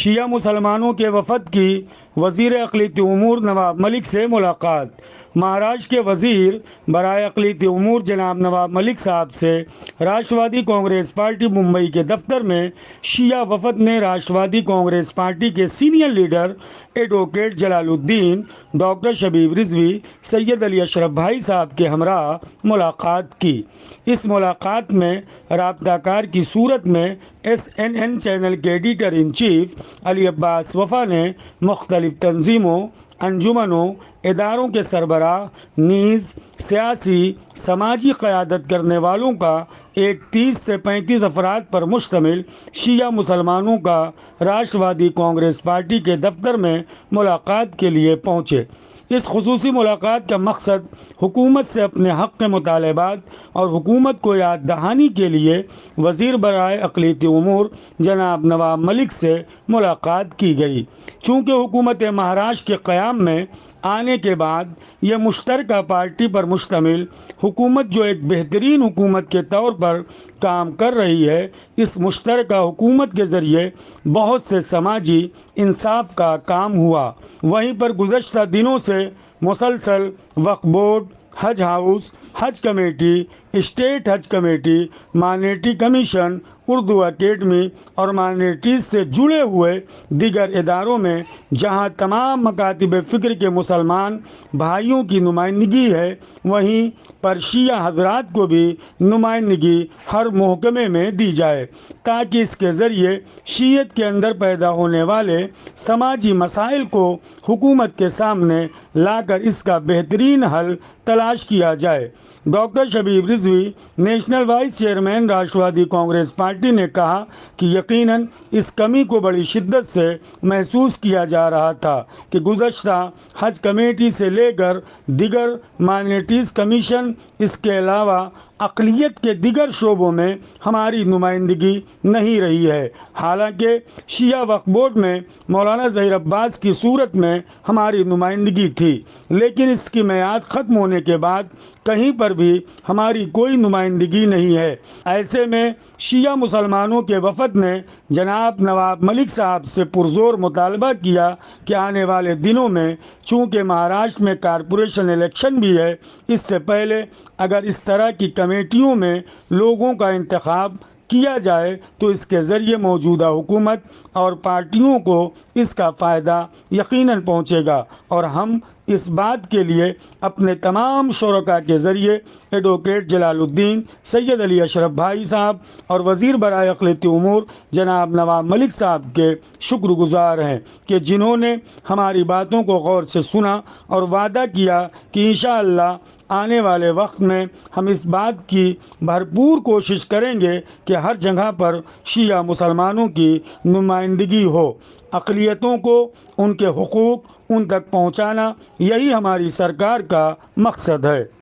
شیعہ مسلمانوں کے وفد کی وزیر اقلیتی امور نواب ملک سے ملاقات۔ مہاراشٹر کے وزیر برائے اقلیتی امور جناب نواب ملک صاحب سے راشٹروادی کانگریس پارٹی ممبئی کے دفتر میں شیعہ وفد نے راشٹروادی کانگریس پارٹی کے سینئر لیڈر ایڈوکیٹ جلال الدین ڈاکٹر شبیب رضوی سید علی اشرف بھائی صاحب کے ہمراہ ملاقات کی۔ اس ملاقات میں رابطہ کار کی صورت میں SNN چینل کے ایڈیٹر ان چیف علی عباس وفا نے مختلف تنظیموں، انجمنوں، اداروں کے سربراہ نیز سیاسی سماجی قیادت کرنے والوں کا ایک 30 سے 35 افراد پر مشتمل شیعہ مسلمانوں کا راشٹروادی کانگریس پارٹی کے دفتر میں ملاقات کے لیے پہنچے۔ اس خصوصی ملاقات کا مقصد حکومت سے اپنے حق کے مطالبات اور حکومت کو یاد دہانی کے لیے وزیر برائے اقلیتی امور جناب نواب ملک سے ملاقات کی گئی۔ چونکہ حکومت مہاراشٹر کے قیام میں آنے کے بعد یہ مشترکہ پارٹی پر مشتمل حکومت جو ایک بہترین حکومت کے طور پر کام کر رہی ہے، اس مشترکہ حکومت کے ذریعے بہت سے سماجی انصاف کا کام ہوا۔ وہیں پر گزشتہ دنوں سے مسلسل وقف بورڈ، حج ہاؤس، حج کمیٹی، اسٹیٹ حج committee, minority commission, Urdu academy اور مائنرٹیز سے جڑے ہوئے دیگر اداروں میں جہاں تمام مکاتب فکر کے مسلمان بھائیوں کی نمائندگی ہے، وہیں پر شیعہ حضرات کو بھی نمائندگی ہر محکمے میں دی جائے، تاکہ اس کے ذریعے شیعیت کے اندر پیدا ہونے والے سماجی مسائل کو حکومت کے سامنے لا کر اس کا بہترین حل تلاش کیا جائے۔ Doctor Shabib Rizvi national vice chairman Rashtrawadi Congress party نے کہا کہ یقیناً اس کمی کو بڑی شدت سے محسوس کیا جا رہا تھا کہ گزشتہ حج کمیٹی سے لے کر دیگر مائنرٹیز کمیشن، اس کے علاوہ اقلیت کے دیگر شعبوں میں ہماری نمائندگی نہیں رہی ہے۔ حالانکہ شیعہ وقف بورڈ میں مولانا ظہیر عباس کی صورت میں ہماری نمائندگی تھی، لیکن اس کی میعاد ختم ہونے کے بعد کہیں پر بھی ہماری کوئی نمائندگی نہیں ہے۔ ایسے میں شیعہ مسلمانوں کے وفد نے جناب نواب ملک صاحب سے پرزور مطالبہ کیا کہ آنے والے دنوں میں چونکہ مہاراشٹر میں کارپوریشن الیکشن بھی ہے، اس سے پہلے اگر اس طرح کی کمیٹیوں میں لوگوں کا انتخاب کیا جائے تو اس کے ذریعے موجودہ حکومت اور پارٹیوں کو اس کا فائدہ یقیناً پہنچے گا، اور ہم اس بات کے لیے اپنے تمام شرکاء کے ذریعے ایڈوکیٹ جلال الدین سید علی اشرف بھائی صاحب اور وزیر برائے اقلیتی امور جناب نواب ملک صاحب کے شکر گزار ہیں کہ جنہوں نے ہماری باتوں کو غور سے سنا اور وعدہ کیا کہ انشاءاللہ آنے والے وقت میں ہم اس بات کی بھرپور کوشش کریں گے کہ ہر جگہ پر شیعہ مسلمانوں کی نمائندگی ہو۔ اقلیتوں کو ان کے حقوق ان تک پہنچانا یہی ہماری سرکار کا مقصد ہے۔